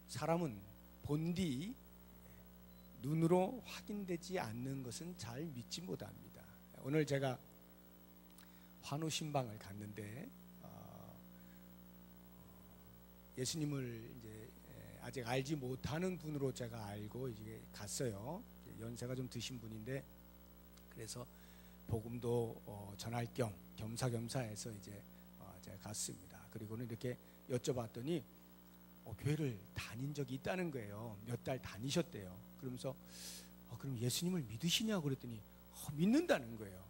사람은 본디 눈으로 확인되지 않는 것은 잘 믿지 못합니다. 오늘 제가 환우신방을 갔는데 예수님을 이제 아직 알지 못하는 분으로 제가 알고 이제 갔어요. 연세가 좀 드신 분인데, 그래서 복음도 전할 겸 겸사겸사해서 이제 제가 갔습니다. 그리고는 이렇게 여쭤봤더니 교회를 다닌 적이 있다는 거예요. 몇 달 다니셨대요. 그러면서 그럼 예수님을 믿으시냐고 그랬더니 믿는다는 거예요.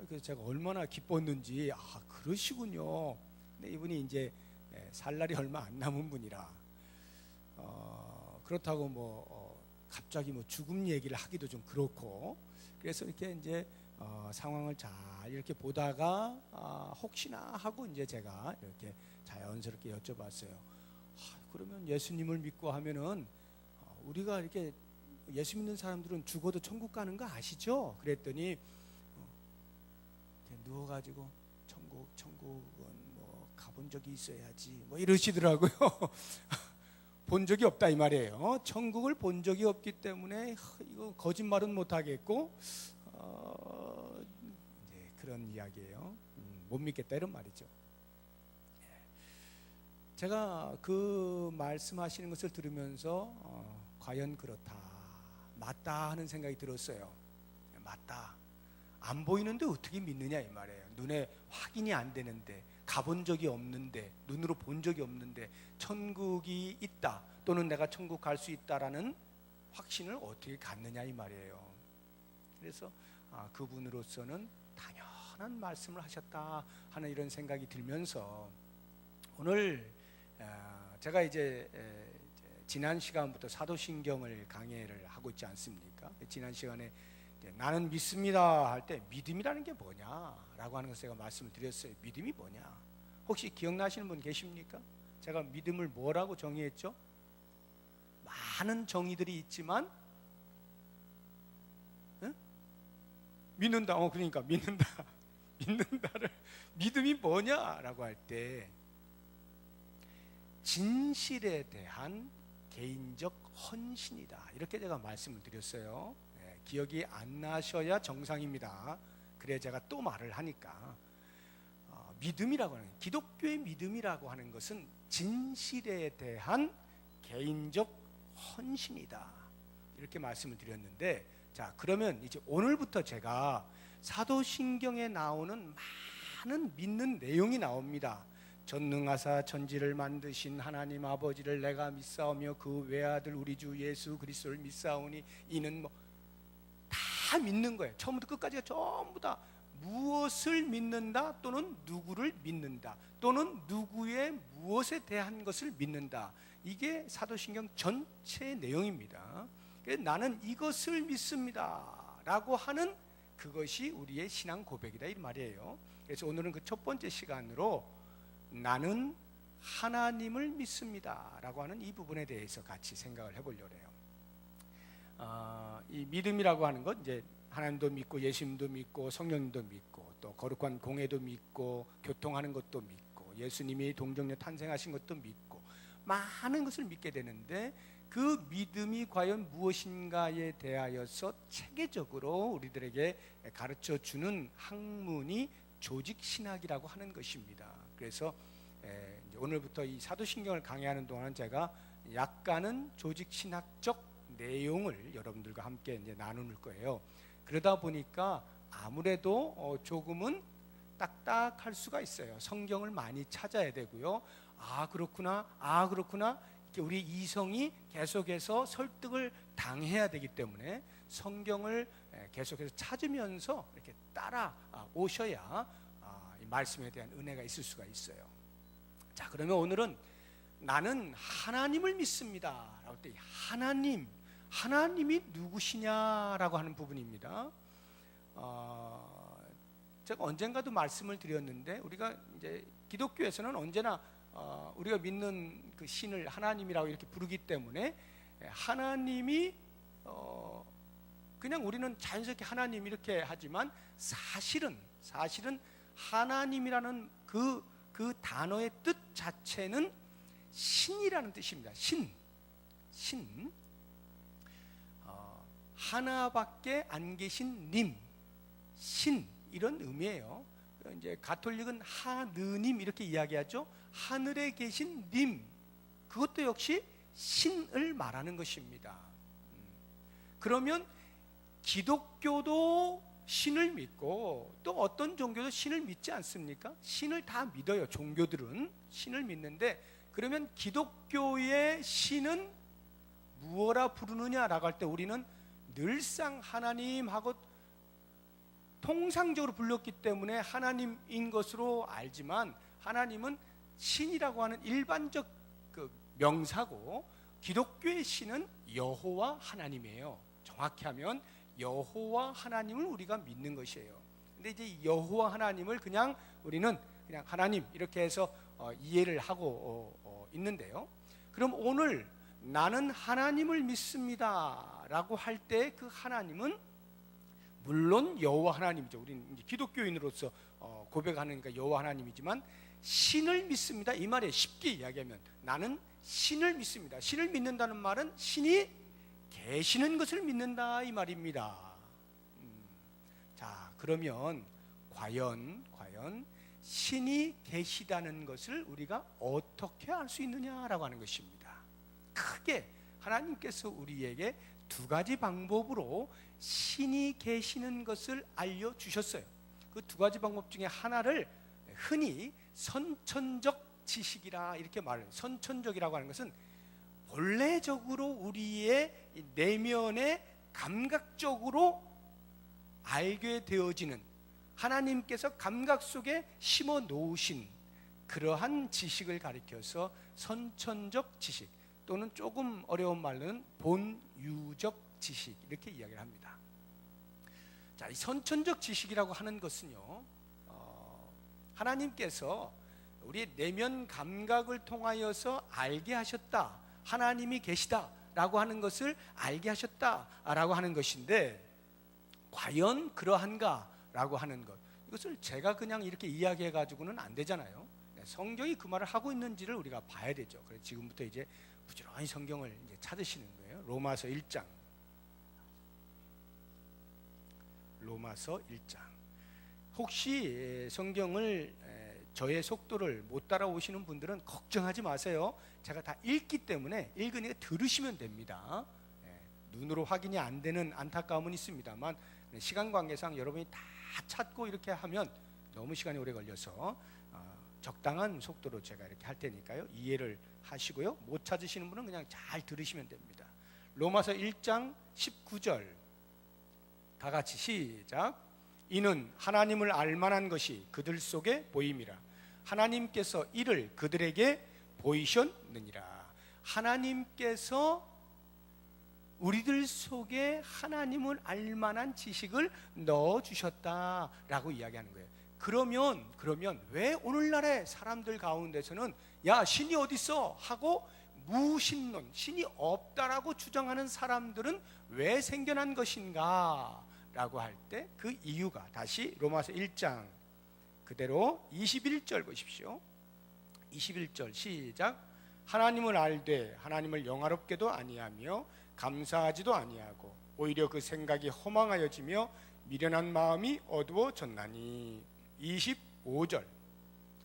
그래서 제가 얼마나 기뻤는지, 그러시군요. 근데 이분이 이제 살 날이 얼마 안 남은 분이라 그렇다고 갑자기 죽음 얘기를 하기도 좀 그렇고, 그래서 이렇게 이제 상황을 잘 이렇게 보다가 혹시나 하고 이제 제가 이렇게 자연스럽게 여쭤봤어요. 그러면 예수님을 믿고 하면은 우리가 이렇게 예수 믿는 사람들은 죽어도 천국 가는 거 아시죠? 그랬더니 누워가지고 천국은 가본 적이 있어야지 이러시더라고요. 본 적이 없다 이 말이에요. 천국을 본 적이 없기 때문에 이거 거짓말은 못 하겠고 이제 그런 이야기예요. 못 믿겠다 이런 말이죠. 제가 그 말씀하시는 것을 들으면서 과연 그렇다, 맞다 하는 생각이 들었어요. 맞다. 안 보이는데 어떻게 믿느냐 이 말이에요. 눈에 확인이 안 되는데, 가본 적이 없는데, 눈으로 본 적이 없는데 천국이 있다 또는 내가 천국 갈 수 있다라는 확신을 어떻게 갖느냐 이 말이에요. 그래서 그분으로서는 당연한 말씀을 하셨다 하는 이런 생각이 들면서 오늘 제가 이제 지난 시간부터 사도신경을 강해를 하고 있지 않습니까? 지난 시간에 나는 믿습니다 할 때 믿음이라는 게 뭐냐라고 하는 것을 제가 말씀을 드렸어요. 믿음이 뭐냐? 혹시 기억나시는 분 계십니까? 제가 믿음을 뭐라고 정의했죠? 많은 정의들이 있지만 믿는다. 그러니까 믿는다. 믿는다를 믿음이 뭐냐라고 할 때 진실에 대한 개인적 헌신이다. 이렇게 제가 말씀을 드렸어요. 기억이 안 나셔야 정상입니다. 그래 제가 또 말을 하니까 믿음이라고 하는, 기독교의 믿음이라고 하는 것은 진실에 대한 개인적 헌신이다. 이렇게 말씀을 드렸는데, 자 그러면 이제 오늘부터 제가 사도신경에 나오는 많은 믿는 내용이 나옵니다. 전능하사 천지를 만드신 하나님 아버지를 내가 믿사오며 그 외아들 우리 주 예수 그리스도를 믿사오니 이는 다 믿는 거예요. 처음부터 끝까지가 전부 다 무엇을 믿는다 또는 누구를 믿는다 또는 누구의 무엇에 대한 것을 믿는다. 이게 사도신경 전체의 내용입니다. 그래서 나는 이것을 믿습니다 라고 하는 그것이 우리의 신앙 고백이다 이 말이에요. 그래서 오늘은 그 첫 번째 시간으로 나는 하나님을 믿습니다 라고 하는 이 부분에 대해서 같이 생각을 해보려고 해요. 이 믿음이라고 하는 것, 이제 하나님도 믿고 예수님도 믿고 성령님도 믿고 또 거룩한 공예도 믿고 교통하는 것도 믿고 예수님이 동정녀 탄생하신 것도 믿고 많은 것을 믿게 되는데, 그 믿음이 과연 무엇인가에 대하여서 체계적으로 우리들에게 가르쳐주는 학문이 조직신학이라고 하는 것입니다. 그래서 이제 오늘부터 이 사도신경을 강의하는 동안 제가 약간은 조직신학적 내용을 여러분들과 함께 이제 나눌 거예요. 그러다 보니까 아무래도 조금은 딱딱할 수가 있어요. 성경을 많이 찾아야 되고요. 그렇구나 이렇게 우리 이성이 계속해서 설득을 당해야 되기 때문에 성경을 계속해서 찾으면서 이렇게 따라 오셔야 이 말씀에 대한 은혜가 있을 수가 있어요. 자, 그러면 오늘은 나는 하나님을 믿습니다 라고 할 때 하나님이 누구시냐라고 하는 부분입니다. 제가 언젠가도 말씀을 드렸는데, 우리가 이제 기독교에서는 언제나 우리가 믿는 그 신을 하나님이라고 이렇게 부르기 때문에 하나님이 그냥 우리는 자연스럽게 하나님 이렇게 하지만 사실은 하나님이라는 그 단어의 뜻 자체는 신이라는 뜻입니다. 신. 신, 하나밖에 안 계신 님, 신 이런 의미예요. 이제 가톨릭은 하느님 이렇게 이야기하죠. 하늘에 계신 님, 그것도 역시 신을 말하는 것입니다. 그러면 기독교도 신을 믿고 또 어떤 종교도 신을 믿지 않습니까? 신을 다 믿어요. 종교들은 신을 믿는데, 그러면 기독교의 신은 무엇라 부르느냐라고 할 때 우리는 늘상 하나님하고 통상적으로 불렀기 때문에 하나님인 것으로 알지만, 하나님은 신이라고 하는 일반적 그 명사고, 기독교의 신은 여호와 하나님이에요. 정확히 하면 여호와 하나님을 우리가 믿는 것이에요. 근데 이제 여호와 하나님을 그냥 우리는 그냥 하나님 이렇게 해서 이해를 하고 있는데요. 그럼 오늘 나는 하나님을 믿습니다 라고 할 때 그 하나님은 물론 여호와 하나님이죠. 우리는 이제 기독교인으로서 고백하는 여호와 하나님이지만, 신을 믿습니다 이 말에 쉽게 이야기하면 나는 신을 믿습니다. 신을 믿는다는 말은 신이 계시는 것을 믿는다 이 말입니다. 자, 그러면 과연 신이 계시다는 것을 우리가 어떻게 알 수 있느냐라고 하는 것입니다. 크게 하나님께서 우리에게 두 가지 방법으로 신이 계시는 것을 알려주셨어요. 그 두 가지 방법 중에 하나를 흔히 선천적 지식이라 이렇게 말해요. 선천적이라고 하는 것은 본래적으로 우리의 내면에 감각적으로 알게 되어지는, 하나님께서 감각 속에 심어 놓으신 그러한 지식을 가리켜서 선천적 지식, 또는 조금 어려운 말로는 본유적 지식 이렇게 이야기를 합니다. 자, 이 선천적 지식이라고 하는 것은요, 하나님께서 우리의 내면 감각을 통하여서 알게 하셨다, 하나님이 계시다라고 하는 것을 알게 하셨다라고 하는 것인데, 과연 그러한가라고 하는 것, 이것을 제가 그냥 이렇게 이야기해 가지고는 안 되잖아요. 성경이 그 말을 하고 있는지를 우리가 봐야 되죠. 그래서 지금부터 이제 부지런히 성경을 이제 찾으시는 거예요. 로마서 1장. 혹시 성경을 저의 속도를 못 따라오시는 분들은 걱정하지 마세요. 제가 다 읽기 때문에 읽으니까 들으시면 됩니다. 눈으로 확인이 안 되는 안타까움은 있습니다만, 시간 관계상 여러분이 다 찾고 이렇게 하면 너무 시간이 오래 걸려서 적당한 속도로 제가 이렇게 할 테니까요, 이해를 하시고요. 못 찾으시는 분은 그냥 잘 들으시면 됩니다. 로마서 1장 19절 다 같이 시작. 이는 하나님을 알만한 것이 그들 속에 보임이라. 하나님께서 이를 그들에게 보이셨느니라. 하나님께서 우리들 속에 하나님을 알만한 지식을 넣어주셨다라고 이야기하는 거예요. 그러면 왜 오늘날의 사람들 가운데서는 야, 신이 어디 있어? 하고 무신론, 신이 없다라고 주장하는 사람들은 왜 생겨난 것인가? 라고 할 때 그 이유가, 다시 로마서 1장 그대로 21절 보십시오. 21절 시작. 하나님을 알되 하나님을 영화롭게도 아니하며 감사하지도 아니하고 오히려 그 생각이 허망하여지며 미련한 마음이 어두워졌나니. 25절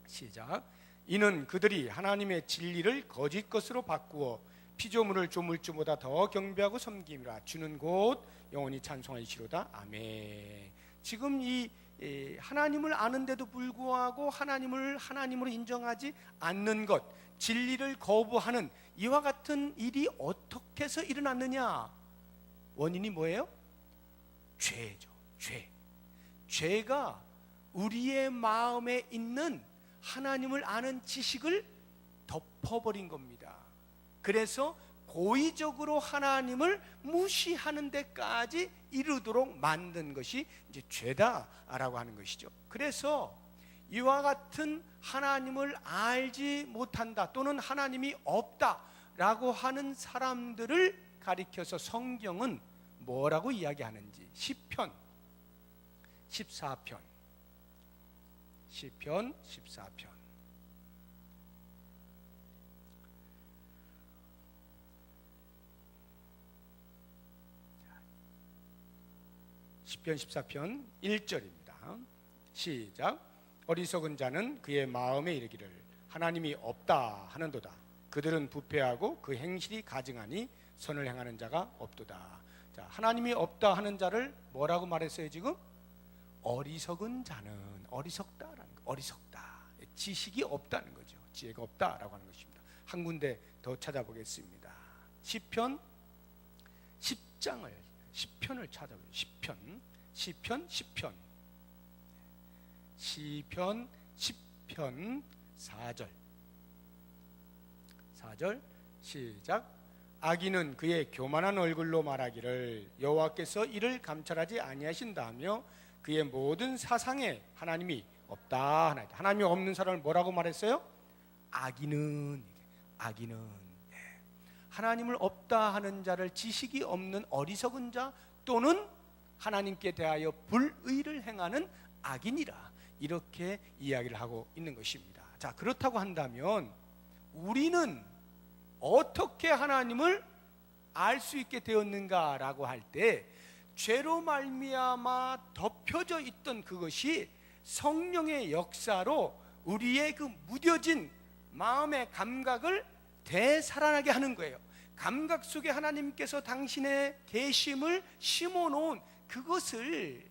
시작. 이는 그들이 하나님의 진리를 거짓 것으로 바꾸어 피조물을 조물주보다 더 경배하고 섬김이라. 주는 곧 영원히 찬송하시리로다. 아멘. 지금 이 하나님을 아는데도 불구하고 하나님을 하나님으로 인정하지 않는 것, 진리를 거부하는 이와 같은 일이 어떻게 해서 일어났느냐? 원인이 뭐예요? 죄죠. 죄가 우리의 마음에 있는 하나님을 아는 지식을 덮어버린 겁니다. 그래서 고의적으로 하나님을 무시하는 데까지 이르도록 만든 것이 이제 죄다라고 하는 것이죠. 그래서 이와 같은 하나님을 알지 못한다, 또는 하나님이 없다라고 하는 사람들을 가리켜서 성경은 뭐라고 이야기하는지, 시편 14편 시편 14편 1절입니다. 시작. 어리석은 자는 그의 마음에 이르기를 하나님이 없다 하는도다. 그들은 부패하고 그 행실이 가증하니 선을 행하는 자가 없도다. 자, 하나님이 없다 하는 자를 뭐라고 말했어요 지금? 어리석은 자는, 어리석다라는 거, 어리석다. 지식이 없다는 거죠. 지혜가 없다라고 하는 것입니다. 한 군데 더 찾아보겠습니다. 시편 10장을, 시편을 찾아보죠. 시편 10편 4절 시작. 악인은 그의 교만한 얼굴로 말하기를 여호와께서 이를 감찰하지 아니하신다며 그의 모든 사상에 하나님이 없다 하나이다. 하나님이 없는 사람을 뭐라고 말했어요? 악인은 하나님을 없다 하는 자를 지식이 없는 어리석은 자 또는 하나님께 대하여 불의를 행하는 악인이라, 이렇게 이야기를 하고 있는 것입니다. 자, 그렇다고 한다면 우리는 어떻게 하나님을 알 수 있게 되었는가라고 할 때, 죄로 말미암아 덮여져 있던 그것이 성령의 역사로 우리의 그 무뎌진 마음의 감각을 되살아나게 하는 거예요. 감각 속에 하나님께서 당신의 계심을 심어놓은 그것을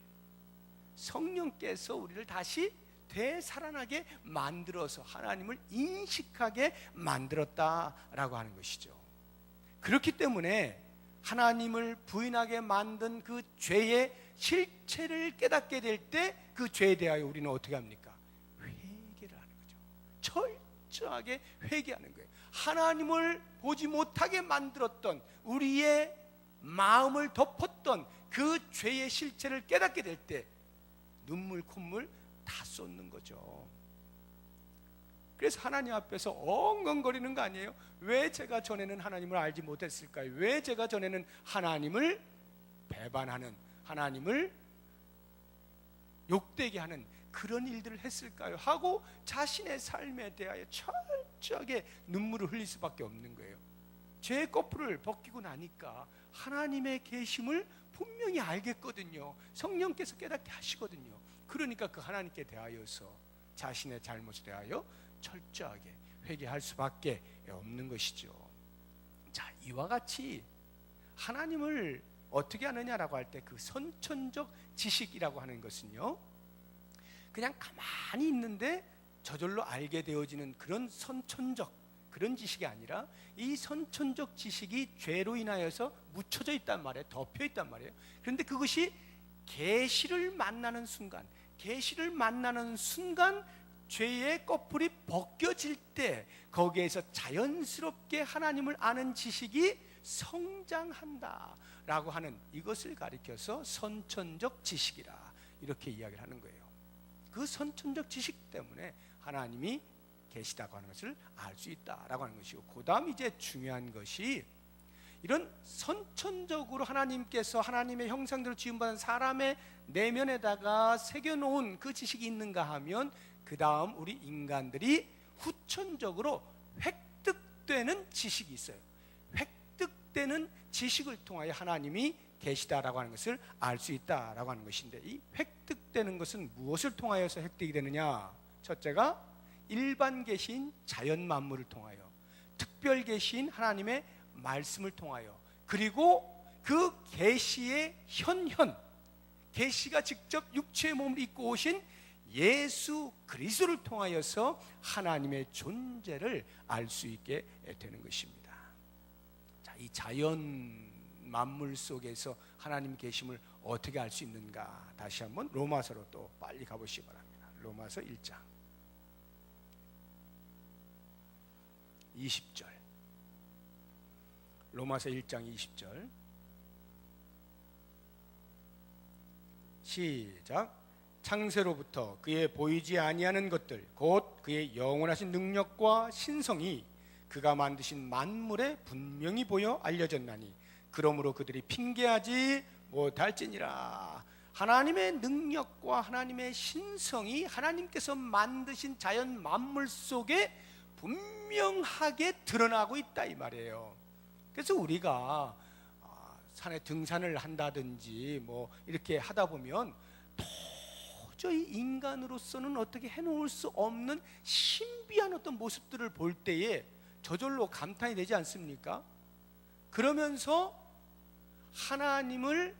성령께서 우리를 다시 되살아나게 만들어서 하나님을 인식하게 만들었다라고 하는 것이죠. 그렇기 때문에 하나님을 부인하게 만든 그 죄의 실체를 깨닫게 될 때 그 죄에 대하여 우리는 어떻게 합니까? 회개를 하는 거죠. 철저하게 회개하는 거예요. 하나님을 보지 못하게 만들었던, 우리의 마음을 덮었던 그 죄의 실체를 깨닫게 될 때 눈물 콧물 다 쏟는 거죠. 그래서 하나님 앞에서 엉엉거리는 거 아니에요? 왜 제가 전에는 하나님을 알지 못했을까요? 왜 제가 전에는 하나님을 배반하는, 하나님을 욕되게 하는 그런 일들을 했을까요? 하고 자신의 삶에 대하여 철저하게 눈물을 흘릴 수밖에 없는 거예요. 죄의 거풀을 벗기고 나니까 하나님의 계심을 분명히 알겠거든요. 성령께서 깨닫게 하시거든요. 그러니까 그 하나님께 대하여서 자신의 잘못에 대하여 철저하게 회개할 수밖에 없는 것이죠. 자, 이와 같이 하나님을 어떻게 하느냐라고 할 때 그 선천적 지식이라고 하는 것은요, 그냥 가만히 있는데 저절로 알게 되어지는 그런 선천적 그런 지식이 아니라, 이 선천적 지식이 죄로 인하여서 묻혀져 있단 말이에요. 덮여 있단 말이에요. 그런데 그것이 계시를 만나는 순간, 계시를 만나는 순간 죄의 꺼풀이 벗겨질 때 거기에서 자연스럽게 하나님을 아는 지식이 성장한다라고 하는, 이것을 가리켜서 선천적 지식이라 이렇게 이야기를 하는 거예요. 그 선천적 지식 때문에 하나님이 계시다고 하는 것을 알 수 있다라고 하는 것이고, 그 다음 이제 중요한 것이 이런 선천적으로 하나님께서 하나님의 형상대로 지음받은 사람의 내면에다가 새겨놓은 그 지식이 있는가 하면, 그 다음 우리 인간들이 후천적으로 획득되는 지식이 있어요. 획득되는 지식을 통하여 하나님이 계시다라고 하는 것을 알 수 있다라고 하는 것인데, 이 획득되는 것은 무엇을 통하여서 획득이 되느냐? 첫째가 일반 계시인 자연 만물을 통하여, 특별 계시인 하나님의 말씀을 통하여, 그리고 그 계시의 현현, 계시가 직접 육체의 몸을 입고 오신 예수 그리스도를 통하여서 하나님의 존재를 알 수 있게 되는 것입니다. 자, 이 자연 만물 속에서 하나님 계심을 어떻게 알 수 있는가? 다시 한번 로마서로 또 빨리 가보시기 바랍니다. 로마서 1장 20절. 로마서 1장 20절 시작. 창세로부터 그의 보이지 아니하는 것들 곧 그의 영원하신 능력과 신성이 그가 만드신 만물에 분명히 보여 알려졌나니 그러므로 그들이 핑계하지 못할지니라. 하나님의 능력과 하나님의 신성이 하나님께서 만드신 자연 만물 속에 분명하게 드러나고 있다 이 말이에요. 그래서 우리가 산에 등산을 한다든지 뭐 이렇게 하다 보면 도저히 인간으로서는 어떻게 해놓을 수 없는 신비한 어떤 모습들을 볼 때에 저절로 감탄이 되지 않습니까? 그러면서 하나님을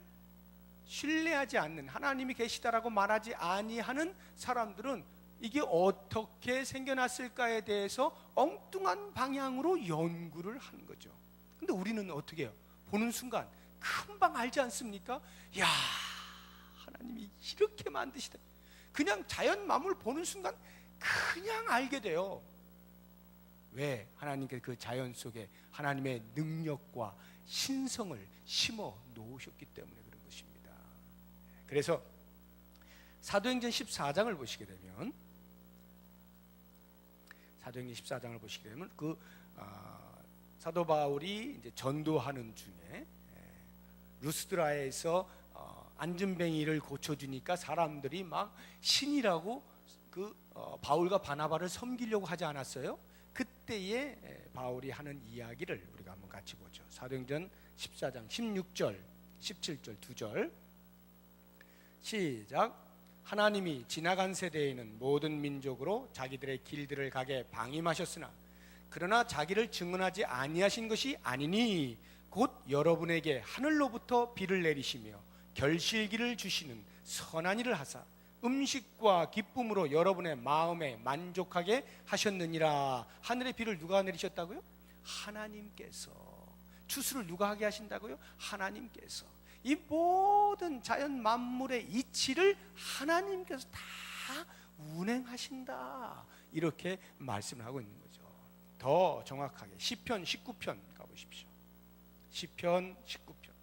신뢰하지 않는, 하나님이 계시다라고 말하지 아니하는 사람들은 이게 어떻게 생겨났을까에 대해서 엉뚱한 방향으로 연구를 하는 거죠. 근데 우리는 어떻게 해요? 보는 순간 금방 알지 않습니까? 야, 하나님이 이렇게 만드시다. 그냥 자연 만물 보는 순간 그냥 알게 돼요. 왜? 하나님께 그 자연 속에 하나님의 능력과 신성을 심어 놓으셨기 때문에 그런 것입니다. 그래서 사도행전 14장을 보시게 되면, 사도행전 14장을 보시게 되면 사도 바울이 이제 전도하는 중에 루스드라에서 안전뱅이를 고쳐주니까 사람들이 막 신이라고 바울과 바나바를 섬기려고 하지 않았어요? 그때에 바울이 하는 이야기를 우리가 한번 같이 보죠. 사도행전 14장 16절 17절 2절 시작. 하나님이 지나간 세대에는 모든 민족으로 자기들의 길들을 가게 방임하셨으나 그러나 자기를 증언하지 아니하신 것이 아니니 곧 여러분에게 하늘로부터 비를 내리시며 결실기를 주시는 선한 일을 하사 음식과 기쁨으로 여러분의 마음에 만족하게 하셨느니라. 하늘의 비를 누가 내리셨다고요? 하나님께서. 추수를 누가 하게 하신다고요? 하나님께서. 이 모든 자연 만물의 이치를 하나님께서 다 운행하신다, 이렇게 말씀을 하고 있는 거죠. 더 정확하게 시편 19편 가보십시오. 시편 19편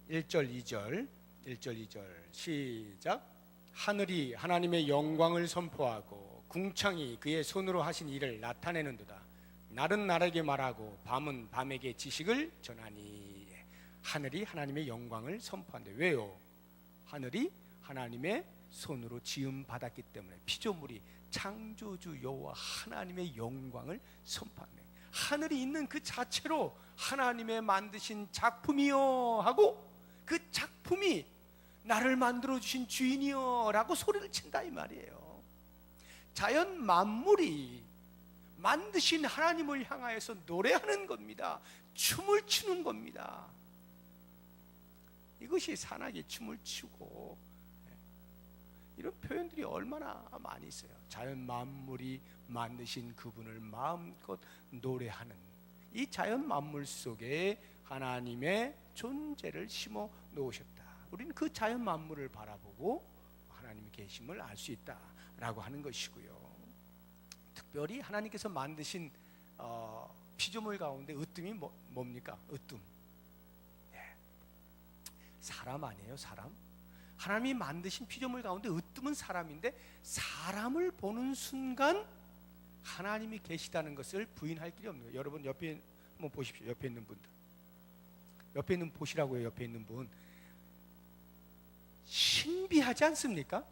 1절 2절 시작. 하늘이 하나님의 영광을 선포하고 궁창이 그의 손으로 하신 일을 나타내는도다. 날은 날에게 말하고 밤은 밤에게 지식을 전하니. 하늘이 하나님의 영광을 선포한대. 왜요? 하늘이 하나님의 손으로 지음 받았기 때문에 피조물이 창조주 여호와 하나님의 영광을 선포하네. 하늘이 있는 그 자체로 하나님의 만드신 작품이요 하고 그 작품이 나를 만들어주신 주인이요 라고 소리를 친다 이 말이에요. 자연 만물이 만드신 하나님을 향하여서 노래하는 겁니다. 춤을 추는 겁니다. 이것이 산악이 춤을 추고, 이런 표현들이 얼마나 많이 있어요. 자연 만물이 만드신 그분을 마음껏 노래하는 이 자연 만물 속에 하나님의 존재를 심어 놓으셨다. 우리는 그 자연 만물을 바라보고 하나님의 계심을 알 수 있다라고 하는 것이고요. 특별히 하나님께서 만드신 피조물 가운데 으뜸이 뭡니까? 으뜸. 사람 아니에요, 사람? 하나님이 만드신 피조물 가운데 으뜸은 사람인데, 사람을 보는 순간 하나님이 계시다는 것을 부인할 길이 없는 거예요. 여러분 옆에 한번 보십시오. 옆에 있는 분들, 옆에 있는 보시라고요. 옆에 있는 분 신비하지 않습니까?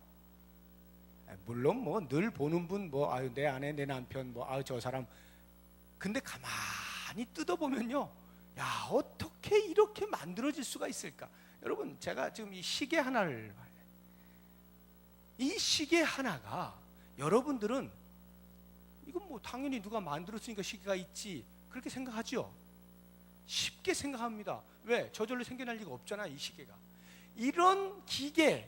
물론 뭐 늘 보는 분 뭐 아유 내 아내 내 남편 뭐 아유 저 사람, 근데 가만히 뜯어보면요, 야 어떻게 이렇게 만들어질 수가 있을까? 여러분 제가 지금 이 시계 하나를 봐요. 이 시계 하나가 여러분들은 이건 뭐 당연히 누가 만들었으니까 시계가 있지 그렇게 생각하죠? 쉽게 생각합니다. 왜? 저절로 생겨날 리가 없잖아. 이 시계가 이런 기계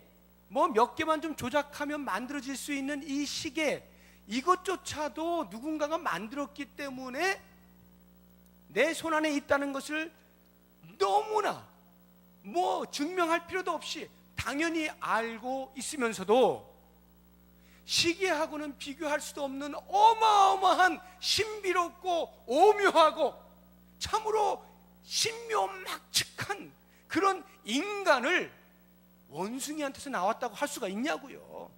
뭐 몇 개만 좀 조작하면 만들어질 수 있는 이 시계, 이것조차도 누군가가 만들었기 때문에 내 손 안에 있다는 것을 너무나 뭐 증명할 필요도 없이 당연히 알고 있으면서도 시계하고는 비교할 수도 없는 어마어마한 신비롭고 오묘하고 참으로 신묘막측한 그런 인간을 원숭이한테서 나왔다고 할 수가 있냐고요.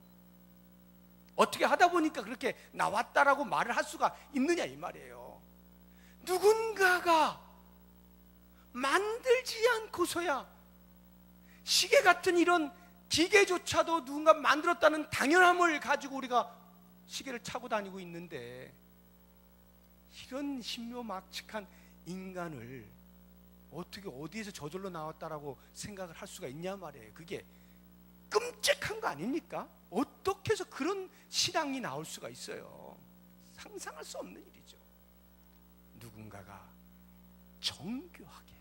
어떻게 하다 보니까 그렇게 나왔다라고 말을 할 수가 있느냐 이 말이에요. 누군가가 만들지 않고서야 시계 같은 이런 기계조차도 누군가 만들었다는 당연함을 가지고 우리가 시계를 차고 다니고 있는데 이런 신묘막측한 인간을 어떻게 어디에서 저절로 나왔다라고 생각을 할 수가 있냐 말이에요. 그게 끔찍한 거 아닙니까? 어떻게 해서 그런 신앙이 나올 수가 있어요? 상상할 수 없는 일이죠. 누군가가 정교하게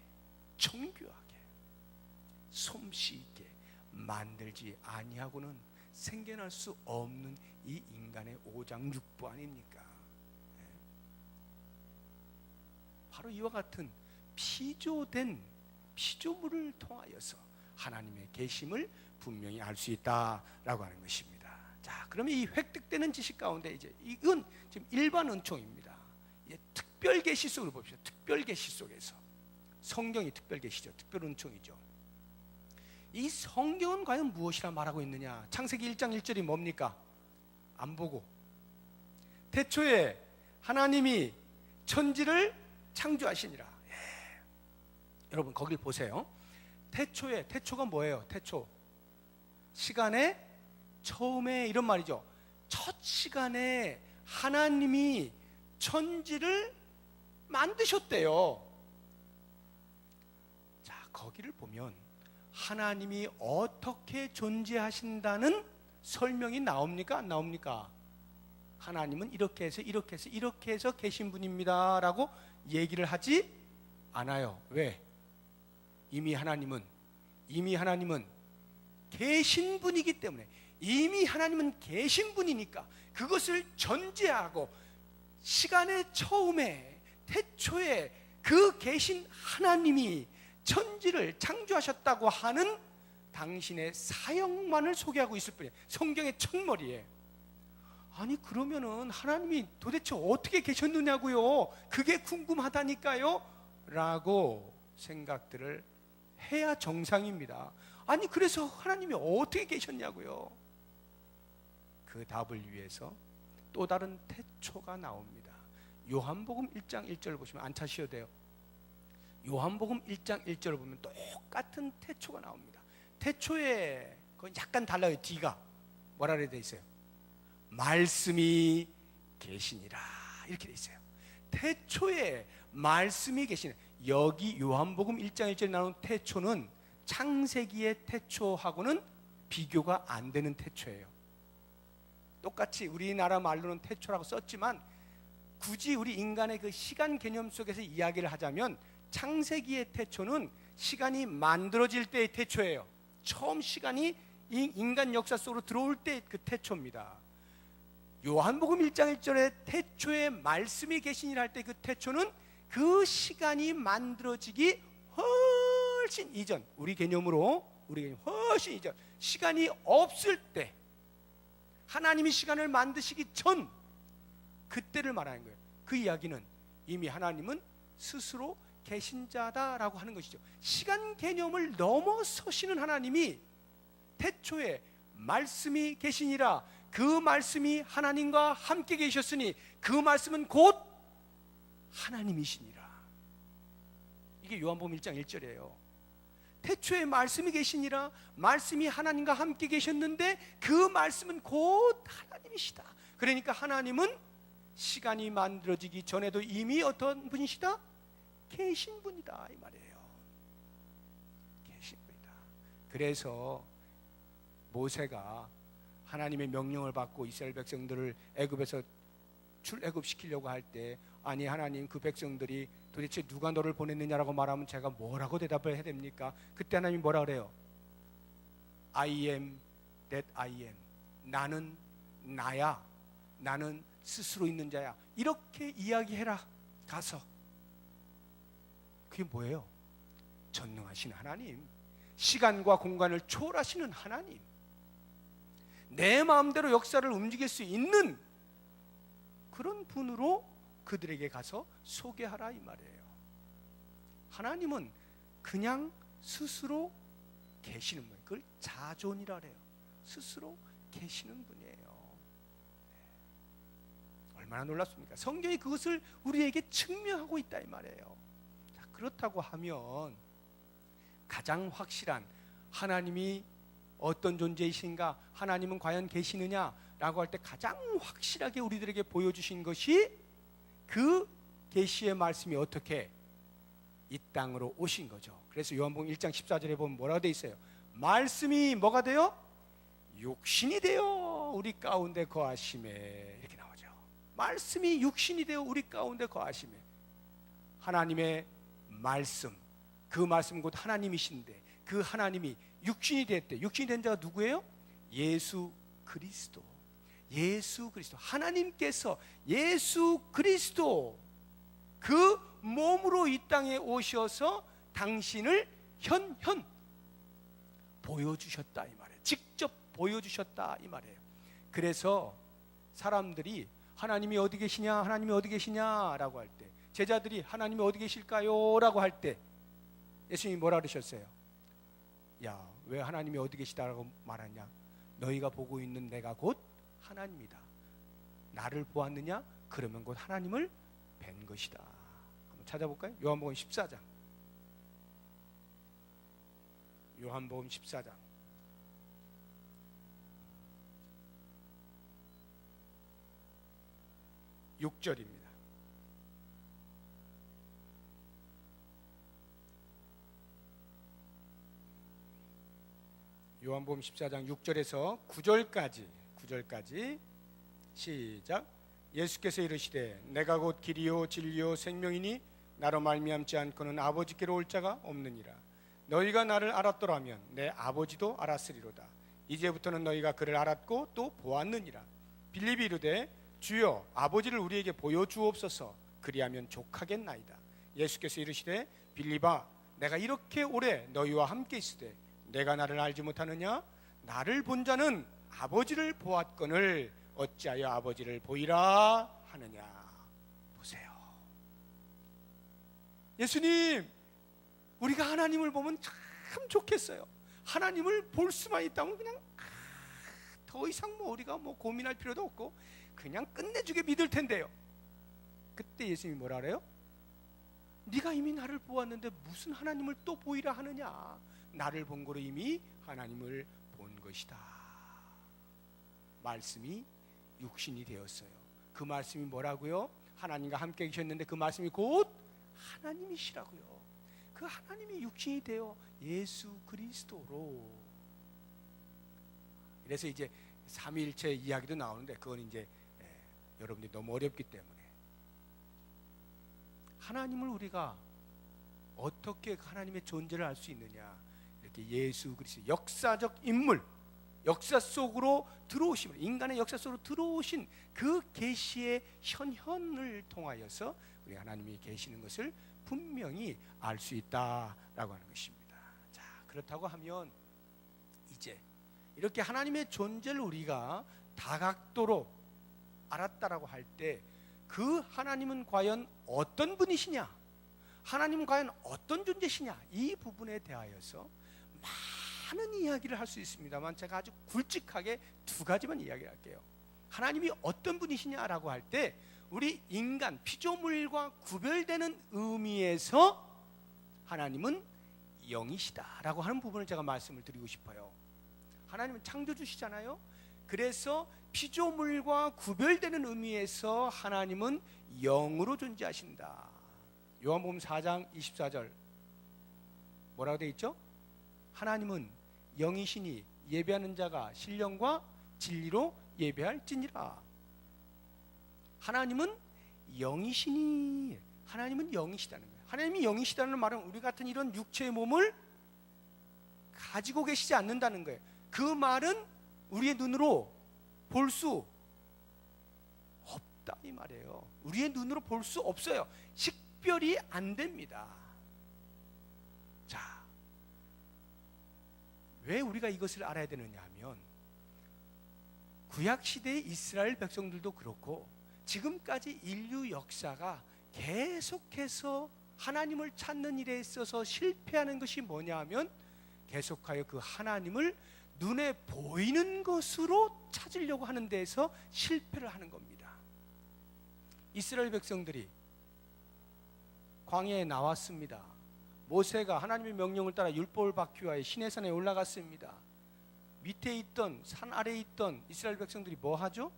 솜씨 있게 만들지 아니하고는 생겨날 수 없는 이 인간의 오장육부 아닙니까? 바로 이와 같은 피조된 피조물을 통하여서 하나님의 계심을 분명히 알 수 있다라고 하는 것입니다. 자, 그러면 이 획득되는 지식 가운데 이제 이건 지금 일반 은총입니다. 이제 특별 계시 속으로 봅시다. 특별 계시 속에서 성경이 특별 계시죠. 특별 은총이죠. 이 성경은 과연 무엇이라 말하고 있느냐? 창세기 1장 1절이 뭡니까? 안 보고 태초에 하나님이 천지를 창조하시니라. 여러분 거길 보세요. 태초가 뭐예요? 태초 시간의 처음에 이런 말이죠. 첫 시간에 하나님이 천지를 만드셨대요. 자, 거기를 보면 하나님이 어떻게 존재하신다는 설명이 나옵니까? 안 나옵니까? 하나님은 이렇게 해서 계신 분입니다 라고 얘기를 하지 않아요. 왜? 이미 하나님은 계신 분이기 때문에, 이미 하나님은 계신 분이니까 그것을 전제하고 시간의 처음에 태초에 그 계신 하나님이 천지를 창조하셨다고 하는 당신의 사역만을 소개하고 있을 뿐이에요. 성경의 첫머리에. 아니 그러면은 하나님이 도대체 어떻게 계셨느냐고요? 그게 궁금하다니까요? 라고 생각들을 해야 정상입니다. 아니 그래서 하나님이 어떻게 계셨냐고요? 그 답을 위해서 또 다른 태초가 나옵니다. 요한복음 1장 1절을 보시면 안 차셔도 돼요. 요한복음 1장 1절을 보면 똑같은 태초가 나옵니다. 태초에 그건 약간 달라요. D가 뭐라 그래 돼 있어요? 말씀이 계시니라 이렇게 돼 있어요. 태초에 말씀이 계시니, 여기 요한복음 1장 1절에 나오는 태초는 창세기의 태초하고는 비교가 안 되는 태초예요. 똑같이 우리나라 말로는 태초라고 썼지만 굳이 우리 인간의 그 시간 개념 속에서 이야기를 하자면 창세기의 태초는 시간이 만들어질 때의 태초예요. 처음 시간이 이 인간 역사 속으로 들어올 때 그 태초입니다. 요한복음 1장 1절에 태초에 말씀이 계시니라 할 때 그 태초는 그 시간이 만들어지기 훨씬 이전, 우리 개념으로 훨씬 이전, 시간이 없을 때, 하나님이 시간을 만드시기 전 그때를 말하는 거예요. 그 이야기는 이미 하나님은 스스로 계신 자다라고 하는 것이죠. 시간 개념을 넘어서시는 하나님이 태초에 말씀이 계시니라, 그 말씀이 하나님과 함께 계셨으니 그 말씀은 곧 하나님이시니라. 이게 요한복음 1장 1절이에요. 태초에 말씀이 계시니라, 말씀이 하나님과 함께 계셨는데 그 말씀은 곧 하나님이시다. 그러니까 하나님은 시간이 만들어지기 전에도 이미 어떤 분이시다? 계신 분이다 이 말이에요. 계신 분이다. 그래서 모세가 하나님의 명령을 받고 이스라엘 백성들을 애굽에서 출애굽시키려고 할 때, 아니 하나님 그 백성들이 도대체 누가 너를 보냈느냐라고 말하면 제가 뭐라고 대답을 해야 됩니까? 그때 하나님이 뭐라 그래요? I am that I am. 나는 나야. 나는 스스로 있는 자야. 이렇게 이야기해라. 가서. 그게 뭐예요? 전능하신 하나님, 시간과 공간을 초월하시는 하나님, 내 마음대로 역사를 움직일 수 있는 그런 분으로 그들에게 가서 소개하라 이 말이에요. 하나님은 그냥 스스로 계시는 분이에요. 그걸 자존이라 해요. 스스로 계시는 분이에요. 얼마나 놀랍습니까? 성경이 그것을 우리에게 증명하고 있다 이 말이에요. 자, 그렇다고 하면 가장 확실한 하나님이 어떤 존재이신가, 하나님은 과연 계시느냐라고 할 때 가장 확실하게 우리들에게 보여주신 것이 그 계시의 말씀이 어떻게 이 땅으로 오신 거죠. 그래서 요한복음 1장 14절에 보면 뭐라고 돼 있어요? 말씀이 뭐가 돼요? 육신이 되어 우리 가운데 거하심에, 이렇게 나오죠. 말씀이 육신이 되어 우리 가운데 거하심에. 하나님의 말씀, 그 말씀 곧 하나님이신데 그 하나님이 육신이 됐대. 육신이 된 자가 누구예요? 예수 그리스도. 예수 그리스도, 하나님께서 예수 그리스도 그 몸으로 이 땅에 오셔서 당신을 현현 보여주셨다 이 말이에요. 직접 보여주셨다 이 말이에요. 그래서 사람들이 하나님이 어디 계시냐, 하나님이 어디 계시냐라고 할 때, 제자들이 하나님이 어디 계실까요? 라고 할 때 예수님이 뭐라 그러셨어요? 야, 왜 하나님이 어디 계시다라고 말하냐? 너희가 보고 있는 내가 곧 하나님이다. 나를 보았느냐? 그러면 곧 하나님을 뵌 것이다. 한번 찾아볼까요? 요한복음 14장. 요한복음 14장 6절입니다. 요한복음 14장 6절에서 9절까지 시작. 예수께서 이르시되 내가 곧 길이요 진리요 생명이니 나로 말미암지 않고는 아버지께로 올 자가 없느니라. 너희가 나를 알았더라면 내 아버지도 알았으리로다. 이제부터는 너희가 그를 알았고 또 보았느니라. 빌립이 이르되 주여 아버지를 우리에게 보여주옵소서. 그리하면 족하겠나이다. 예수께서 이르시되 빌립아 내가 이렇게 오래 너희와 함께 있으되 내가 나를 알지 못하느냐? 나를 본 자는 아버지를 보았거늘 어찌하여 아버지를 보이라 하느냐. 보세요. 예수님, 우리가 하나님을 보면 참 좋겠어요. 하나님을 볼 수만 있다면 그냥 더 이상 우리가 고민할 필요도 없고 그냥 끝내주게 믿을 텐데요. 그때 예수님이 뭐라 그래요? 네가 이미 나를 보았는데 무슨 하나님을 또 보이라 하느냐. 나를 본 거로 이미 하나님을 본 것이다. 말씀이 육신이 되었어요. 그 말씀이 뭐라고요? 하나님과 함께 계셨는데 그 말씀이 곧 하나님이시라고요. 그 하나님이 육신이 되어 예수 그리스도로. 그래서 이제 삼위일체 이야기도 나오는데 그건 이제 여러분들이 너무 어렵기 때문에 하나님을 우리가 어떻게 하나님의 존재를 알 수 있느냐. 이렇게 예수 그리스도 역사적 인물, 역사 속으로 들어오심을, 인간의 역사 속으로 들어오신 그 계시의 현현을 통하여서 우리 하나님이 계시는 것을 분명히 알 수 있다라고 하는 것입니다. 자, 그렇다고 하면 이제 이렇게 하나님의 존재를 우리가 다각도로 알았다라고 할 때 그 하나님은 과연 어떤 분이시냐, 하나님은 과연 어떤 존재시냐, 이 부분에 대하여서 많은 이야기를 할 수 있습니다만 제가 아주 굵직하게 두 가지만 이야기할게요. 하나님이 어떤 분이시냐라고 할 때 우리 인간 피조물과 구별되는 의미에서 하나님은 영이시다라고 하는 부분을 제가 말씀을 드리고 싶어요. 하나님은 창조주시잖아요. 그래서 피조물과 구별되는 의미에서 하나님은 영으로 존재하신다. 요한복음 4장 24절 뭐라고 되어 있죠? 하나님은 영이시니 예배하는 자가 신령과 진리로 예배할지니라. 하나님은 영이시니, 하나님은 영이시다는 거예요. 하나님이 영이시다는 말은 우리 같은 이런 육체의 몸을 가지고 계시지 않는다는 거예요. 그 말은 우리의 눈으로 볼 수 없다 이 말이에요. 우리의 눈으로 볼 수 없어요. 식별이 안 됩니다. 자, 왜 우리가 이것을 알아야 되느냐 하면 구약시대의 이스라엘 백성들도 그렇고 지금까지 인류 역사가 계속해서 하나님을 찾는 일에 있어서 실패하는 것이 뭐냐 하면 계속하여 그 하나님을 눈에 보이는 것으로 찾으려고 하는 데에서 실패를 하는 겁니다. 이스라엘 백성들이 광야에 나왔습니다. 모세가 하나님의 명령을 따라 율법을 받기 위하여 시내산에 올라갔습니다. 밑에 있던 산 아래에 있던 이스라엘 백성들이 뭐 하죠?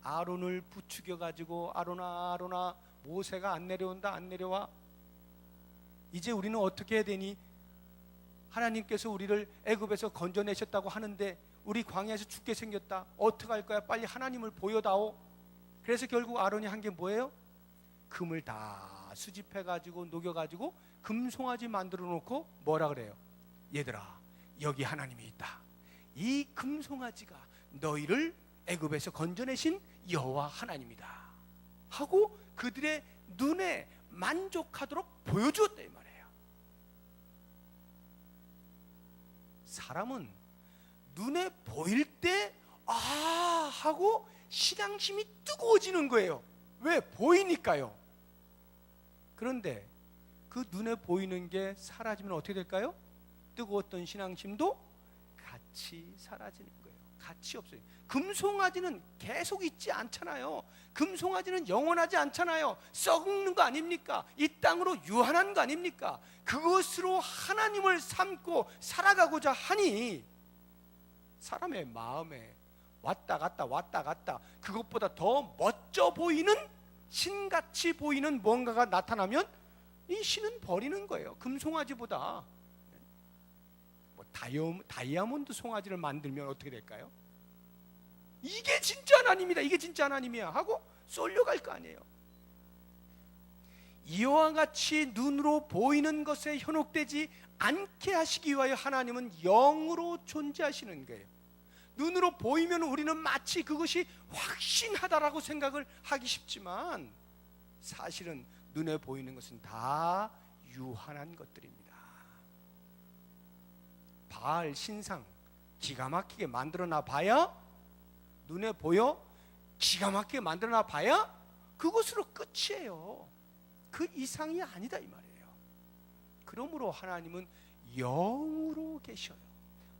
아론을 부추겨 가지고 아론아 아론아 모세가 안 내려온다 안 내려와. 이제 우리는 어떻게 해야 되니? 하나님께서 우리를 애굽에서 건져내셨다고 하는데 우리 광야에서 죽게 생겼다. 어떻게 할 거야? 빨리 하나님을 보여다오. 그래서 결국 아론이 한 게 뭐예요? 금을 다 수집해 가지고 녹여 가지고 금송아지 만들어 놓고 뭐라 그래요? 얘들아 여기 하나님이 있다. 이 금송아지가 너희를 애굽에서 건져내신 여호와 하나님이다 하고 그들의 눈에 만족하도록 보여주었다 이 말이에요. 사람은 눈에 보일 때 아 하고 신앙심이 뜨거워지는 거예요. 왜? 보이니까요. 그런데 그 눈에 보이는 게 사라지면 어떻게 될까요? 뜨거웠던 신앙심도 같이 사라지는 거예요. 같이 없어요. 금송아지는 계속 있지 않잖아요. 금송아지는 영원하지 않잖아요. 썩는 거 아닙니까? 이 땅으로 유한한 거 아닙니까? 그것으로 하나님을 삼고 살아가고자 하니 사람의 마음에 왔다 갔다 그것보다 더 멋져 보이는 신같이 보이는 뭔가가 나타나면 이 신은 버리는 거예요. 금송아지보다 뭐 다이아몬드 송아지를 만들면 어떻게 될까요? 이게 진짜 하나님이다, 이게 진짜 하나님이야 하고 쏠려갈 거 아니에요. 이와 같이 눈으로 보이는 것에 현혹되지 않게 하시기 위하여 하나님은 영으로 존재하시는 거예요. 눈으로 보이면 우리는 마치 그것이 확신하다라고 생각을 하기 쉽지만 사실은 눈에 보이는 것은 다 유한한 것들입니다. 바알 신상 기가 막히게 만들어놔 봐야, 눈에 보여 기가 막히게 만들어놔 봐야 그것으로 끝이에요. 그 이상이 아니다 이 말이에요. 그러므로 하나님은 영으로 계셔요.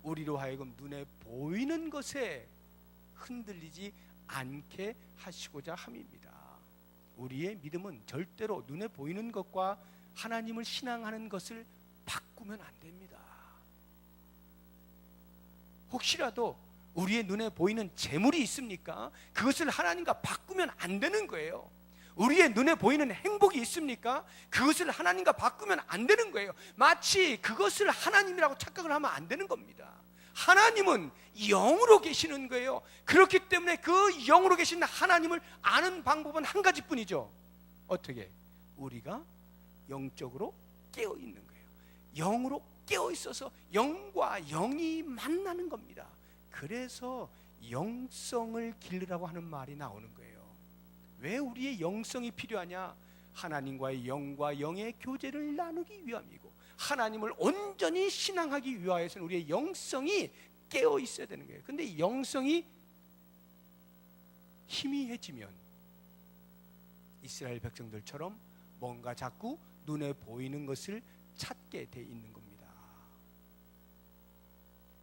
우리로 하여금 눈에 보이는 것에 흔들리지 않게 하시고자 함입니다. 우리의 믿음은 절대로 눈에 보이는 것과 하나님을 신앙하는 것을 바꾸면 안 됩니다. 혹시라도 우리의 눈에 보이는 재물이 있습니까? 그것을 하나님과 바꾸면 안 되는 거예요. 우리의 눈에 보이는 행복이 있습니까? 그것을 하나님과 바꾸면 안 되는 거예요. 마치 그것을 하나님이라고 착각을 하면 안 되는 겁니다. 하나님은 영으로 계시는 거예요. 그렇기 때문에 그 영으로 계신 하나님을 아는 방법은 한 가지뿐이죠. 어떻게? 우리가 영적으로 깨어 있는 거예요. 영으로 깨어 있어서 영과 영이 만나는 겁니다. 그래서 영성을 기르라고 하는 말이 나오는 거예요. 왜 우리의 영성이 필요하냐? 하나님과의 영과 영의 교제를 나누기 위함이고 하나님을 온전히 신앙하기 위하여서는 우리의 영성이 깨어 있어야 되는 거예요. 근데 영성이 희미해지면 이스라엘 백성들처럼 뭔가 자꾸 눈에 보이는 것을 찾게 돼 있는 겁니다.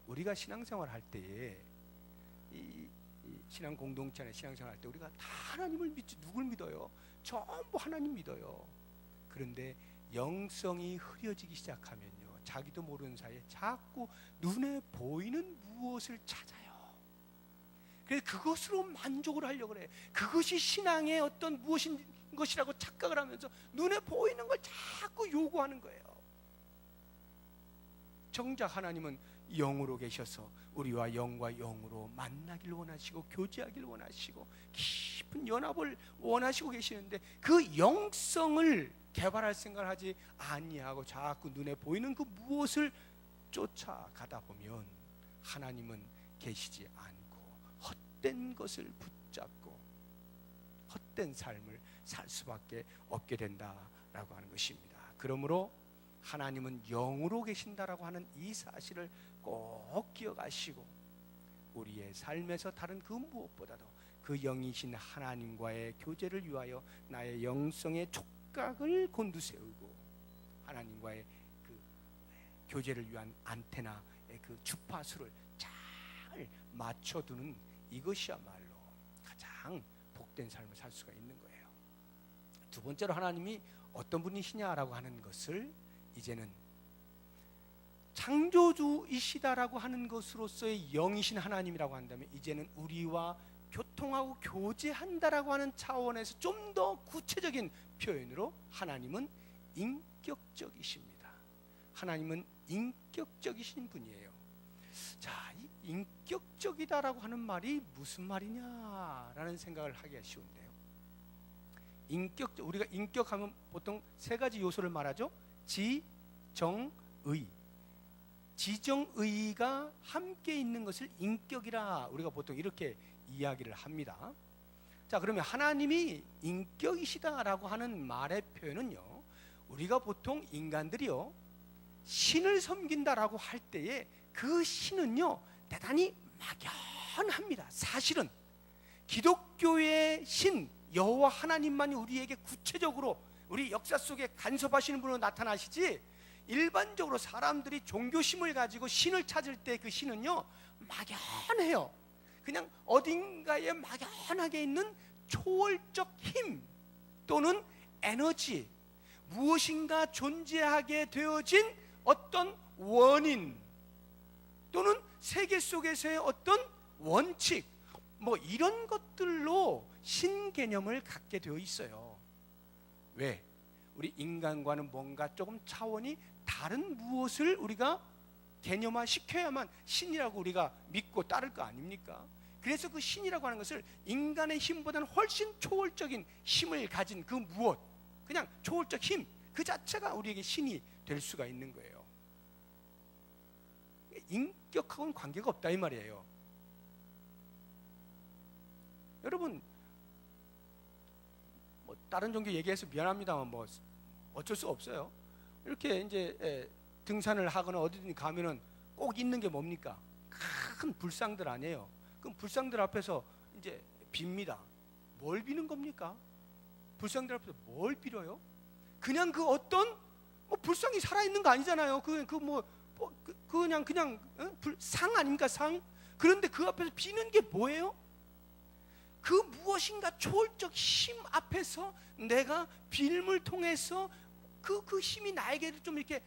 우리가 신앙생활 할 때에 이 신앙 공동체 안에 신앙생활 할 때 우리가 다 하나님을 믿지, 누굴 믿어요? 전부 하나님 믿어요. 그런데 영성이 흐려지기 시작하면요, 자기도 모르는 사이에 자꾸 눈에 보이는 무엇을 찾아요. 그래서 그것으로 만족을 하려고 그래. 그것이 신앙의 어떤 무엇인 것이라고 착각을 하면서 눈에 보이는 걸 자꾸 요구하는 거예요. 정작 하나님은 영으로 계셔서 우리와 영과 영으로 만나길 원하시고 교제하길 원하시고 깊은 연합을 원하시고 계시는데 그 영성을 개발할 생각을 하지 아니하고 자꾸 눈에 보이는 그 무엇을 쫓아가다 보면 하나님은 계시지 않고 헛된 것을 붙잡고 헛된 삶을 살 수밖에 없게 된다라고 하는 것입니다. 그러므로 하나님은 영으로 계신다라고 하는 이 사실을 꼭 기억하시고 우리의 삶에서 다른 그 무엇보다도 그 영이신 하나님과의 교제를 위하여 나의 영성의 촉각을 곤두세우고 하나님과의 그 교제를 위한 안테나의 그 주파수를 잘 맞춰두는 이것이야말로 가장 복된 삶을 살 수가 있는 거예요. 두 번째로 하나님이 어떤 분이시냐라고 하는 것을 이제는 창조주이시다라고 하는 것으로서의 영이신 하나님이라고 한다면, 이제는 우리와 교통하고 교제한다라고 하는 차원에서 좀 더 구체적인 표현으로 하나님은 인격적이십니다. 하나님은 인격적이신 분이에요. 자, 이 인격적이다라고 하는 말이 무슨 말이냐라는 생각을 하기가 쉬운데요. 우리가 인격하면 보통 세 가지 요소를 말하죠. 지, 정, 의. 지정의가 함께 있는 것을 인격이라 우리가 보통 이렇게 이야기를 합니다. 자, 그러면 하나님이 인격이시다라고 하는 말의 표현은요, 우리가 보통 인간들이요 신을 섬긴다라고 할 때에 그 신은요 대단히 막연합니다. 사실은 기독교의 신 여호와 하나님만이 우리에게 구체적으로 우리 역사 속에 간섭하시는 분으로 나타나시지, 일반적으로 사람들이 종교심을 가지고 신을 찾을 때 그 신은요 막연해요. 그냥 어딘가에 막연하게 있는 초월적 힘 또는 에너지, 무엇인가 존재하게 되어진 어떤 원인 또는 세계 속에서의 어떤 원칙, 뭐 이런 것들로 신 개념을 갖게 되어 있어요. 왜? 우리 인간과는 뭔가 조금 차원이 다른 무엇을 우리가 개념화 시켜야만 신이라고 우리가 믿고 따를 거 아닙니까? 그래서 그 신이라고 하는 것을 인간의 힘보다는 훨씬 초월적인 힘을 가진 그 무엇, 그냥 초월적 힘 그 자체가 우리에게 신이 될 수가 있는 거예요. 인격하고는 관계가 없다 이 말이에요. 여러분, 뭐 다른 종교 얘기해서 미안합니다만 뭐 어쩔 수 없어요. 이렇게 이제 등산을 하거나 어디든 가면은 꼭 있는 게 뭡니까? 큰 불상들 아니에요. 그럼 불상들 앞에서 이제 빕니다. 뭘 비는 겁니까? 불상들 앞에서 뭘 빌어요? 그냥 그 어떤 뭐 불상이 살아 있는 거 아니잖아요. 그냥 상 아닙니까? 상. 그런데 그 앞에서 비는 게 뭐예요? 그 무엇인가 초월적 힘 앞에서 내가 빌음을 통해서 그 힘이 나에게 좀 이렇게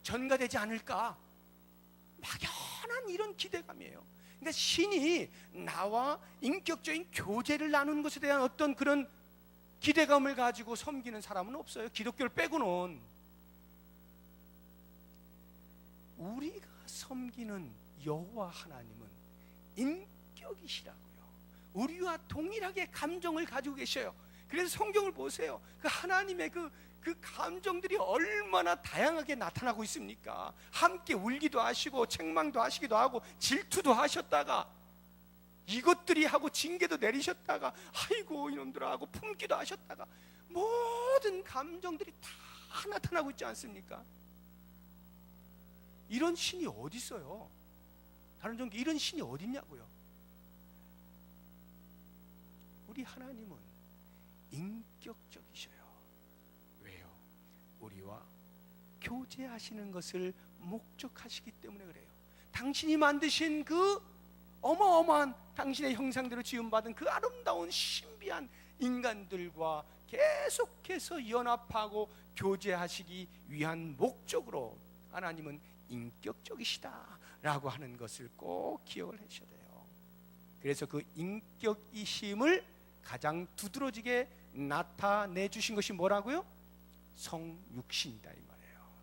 전가되지 않을까? 막연한 이런 기대감이에요. 그러니까 신이 나와 인격적인 교제를 나누는 것에 대한 어떤 그런 기대감을 가지고 섬기는 사람은 없어요. 기독교를 빼고는. 우리가 섬기는 여호와 하나님은 인격이시라고요. 우리와 동일하게 감정을 가지고 계셔요. 그래서 성경을 보세요. 그 하나님의 그 감정들이 얼마나 다양하게 나타나고 있습니까? 함께 울기도 하시고 책망도 하시기도 하고 질투도 하셨다가 이것들이 하고 징계도 내리셨다가 아이고 이놈들아 하고 품기도 하셨다가 모든 감정들이 다 나타나고 있지 않습니까? 이런 신이 어디 있어요? 다른 종교 이런 신이 어디 있냐고요? 우리 하나님은 인격적이셔요. 왜요? 우리와 교제하시는 것을 목적하시기 때문에 그래요. 당신이 만드신 그 어마어마한 당신의 형상대로 지음받은 그 아름다운 신비한 인간들과 계속해서 연합하고 교제하시기 위한 목적으로 하나님은 인격적이시다라고 하는 것을 꼭 기억을 하셔야 돼요. 그래서 그 인격이심을 가장 두드러지게 나타내 주신 것이 뭐라고요? 성육신이다 이 말이에요.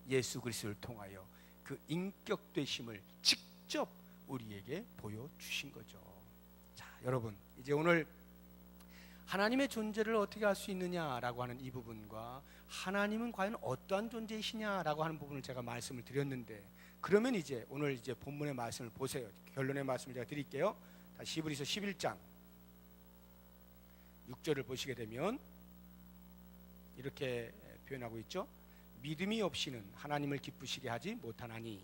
예수 그리스도를 통하여 그 인격되심을 직접 우리에게 보여주신 거죠. 자, 여러분, 이제 오늘 하나님의 존재를 어떻게 알 수 있느냐라고 하는 이 부분과 하나님은 과연 어떠한 존재이시냐라고 하는 부분을 제가 말씀을 드렸는데, 그러면 이제 오늘 이제 본문의 말씀을 보세요. 결론의 말씀을 제가 드릴게요. 다시 히브리서 11장 6절을 보시게 되면 이렇게 표현하고 있죠. 믿음이 없이는 하나님을 기쁘시게 하지 못하나니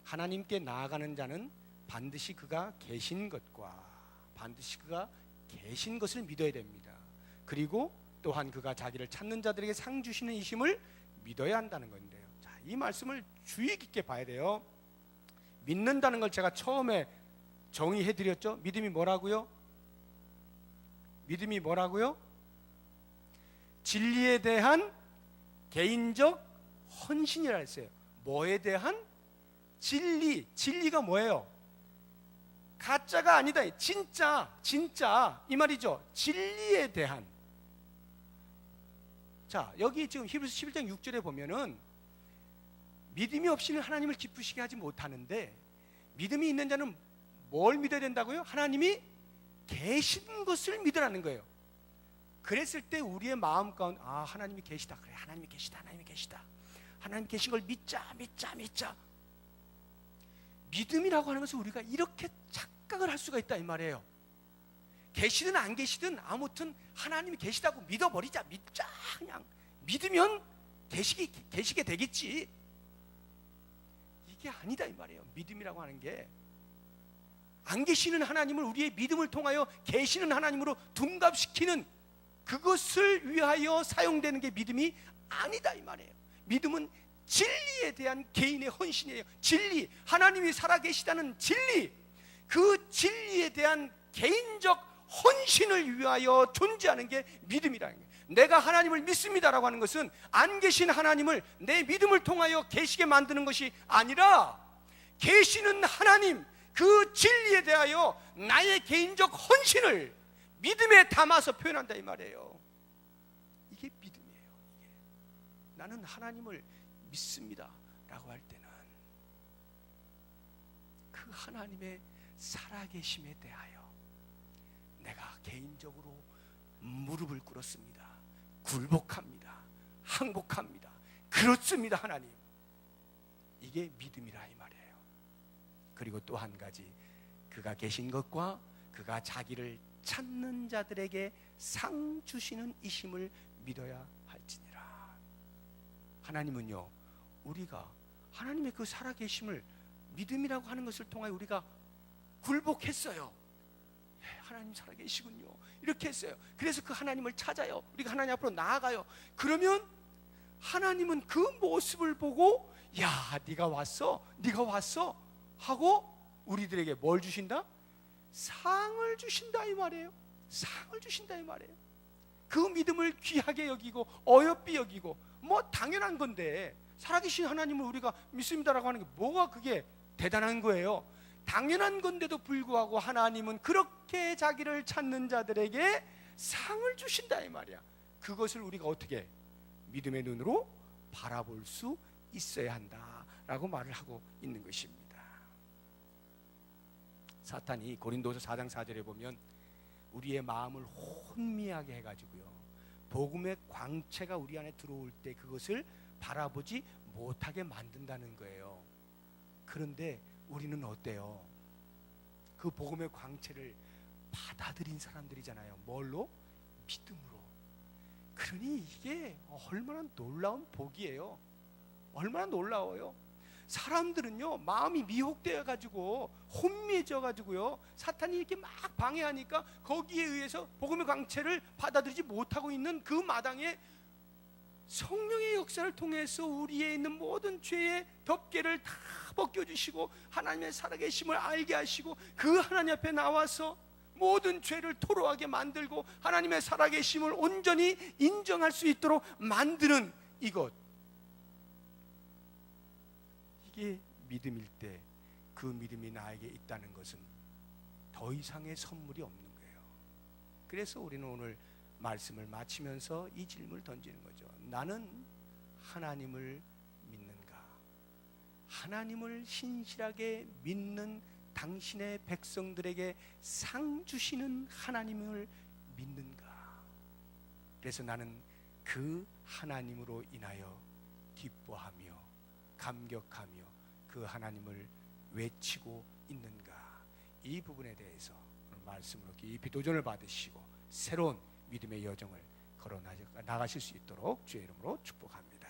하나님께 나아가는 자는 반드시 그가 계신 것과 반드시 그가 계신 것을 믿어야 됩니다. 그리고 또한 그가 자기를 찾는 자들에게 상 주시는 이심을 믿어야 한다는 건데요. 자, 이 말씀을 주의 깊게 봐야 돼요. 믿는다는 걸 제가 처음에 정의해 드렸죠. 믿음이 뭐라고요? 믿음이 뭐라고요? 진리에 대한 개인적 헌신이라 했어요. 뭐에 대한? 진리. 진리가 뭐예요? 가짜가 아니다. 진짜 이 말이죠. 진리에 대한. 자, 여기 지금 히브리서 11장 6절에 보면은 믿음이 없이는 하나님을 기쁘시게 하지 못하는데, 믿음이 있는 자는 뭘 믿어야 된다고요? 하나님이 계신 것을 믿으라는 거예요. 그랬을 때 우리의 마음 가운데 하나님이 계시다. 그래, 하나님이 계시다. 하나님 계신 걸 믿자. 믿음이라고 하는 것은 우리가 이렇게 착각을 할 수가 있다 이 말이에요. 계시든 안 계시든 아무튼 하나님이 계시다고 믿어버리자. 믿자. 그냥 믿으면 계시게 되겠지. 이게 아니다 이 말이에요. 믿음이라고 하는 게 안 계시는 하나님을 우리의 믿음을 통하여 계시는 하나님으로 둔갑시키는 그것을 위하여 사용되는 게 믿음이 아니다 이 말이에요. 믿음은 진리에 대한 개인의 헌신이에요. 진리, 하나님이 살아계시다는 진리, 그 진리에 대한 개인적 헌신을 위하여 존재하는 게 믿음이라는 거예요. 내가 하나님을 믿습니다라고 하는 것은 안 계신 하나님을 내 믿음을 통하여 계시게 만드는 것이 아니라 계시는 하나님, 그 진리에 대하여 나의 개인적 헌신을 믿음에 담아서 표현한다 이 말이에요. 이게 믿음이에요. 이게. 나는 하나님을 믿습니다 라고 할 때는 그 하나님의 살아계심에 대하여 내가 개인적으로 무릎을 꿇었습니다. 굴복합니다. 항복합니다. 그렇습니다 하나님. 이게 믿음이라 이 말이에요. 그리고 또 한 가지, 그가 계신 것과 그가 자기를 찾는 자들에게 상 주시는 이심을 믿어야 할지니라. 하나님은요, 우리가 하나님의 그 살아계심을 믿음이라고 하는 것을 통하여 우리가 굴복했어요. 하나님 살아계시군요. 이렇게 했어요. 그래서 그 하나님을 찾아요. 우리가 하나님 앞으로 나아가요. 그러면 하나님은 그 모습을 보고 야, 네가 왔어 하고 우리들에게 뭘 주신다? 상을 주신다 이 말이에요. 상을 주신다 이 말이에요. 그 믿음을 귀하게 여기고 어여삐 여기고 뭐 당연한 건데, 살아계신 하나님을 우리가 믿습니다라고 하는 게 뭐가 그게 대단한 거예요. 당연한 건데도 불구하고 하나님은 그렇게 자기를 찾는 자들에게 상을 주신다 이 말이야. 그것을 우리가 어떻게 믿음의 눈으로 바라볼 수 있어야 한다라고 말을 하고 있는 것입니다. 사탄이 고린도서 4장 4절에 보면 우리의 마음을 혼미하게 해가지고요, 복음의 광채가 우리 안에 들어올 때 그것을 바라보지 못하게 만든다는 거예요. 그런데 우리는 어때요? 그 복음의 광채를 받아들인 사람들이잖아요. 뭘로? 믿음으로. 그러니 이게 얼마나 놀라운 복이에요. 얼마나 놀라워요. 사람들은요, 마음이 미혹되어 가지고 혼미해져 가지고요, 사탄이 이렇게 막 방해하니까 거기에 의해서 복음의 광채를 받아들이지 못하고 있는 그 마당에 성령의 역사를 통해서 우리에 있는 모든 죄의 덮개를 다 벗겨주시고 하나님의 살아계심을 알게 하시고 그 하나님 앞에 나와서 모든 죄를 토로하게 만들고 하나님의 살아계심을 온전히 인정할 수 있도록 만드는 이것, 이게 믿음일 때 그 믿음이 나에게 있다는 것은 더 이상의 선물이 없는 거예요. 그래서 우리는 오늘 말씀을 마치면서 이 질문을 던지는 거죠. 나는 하나님을 믿는가? 하나님을 신실하게 믿는 당신의 백성들에게 상 주시는 하나님을 믿는가? 그래서 나는 그 하나님으로 인하여 기뻐하며 감격하며 그 하나님을 외치고 있는가? 이 부분에 대해서 오늘 말씀으로 깊이 도전을 받으시고 새로운 믿음의 여정을 걸어 나가실 수 있도록 주의 이름으로 축복합니다.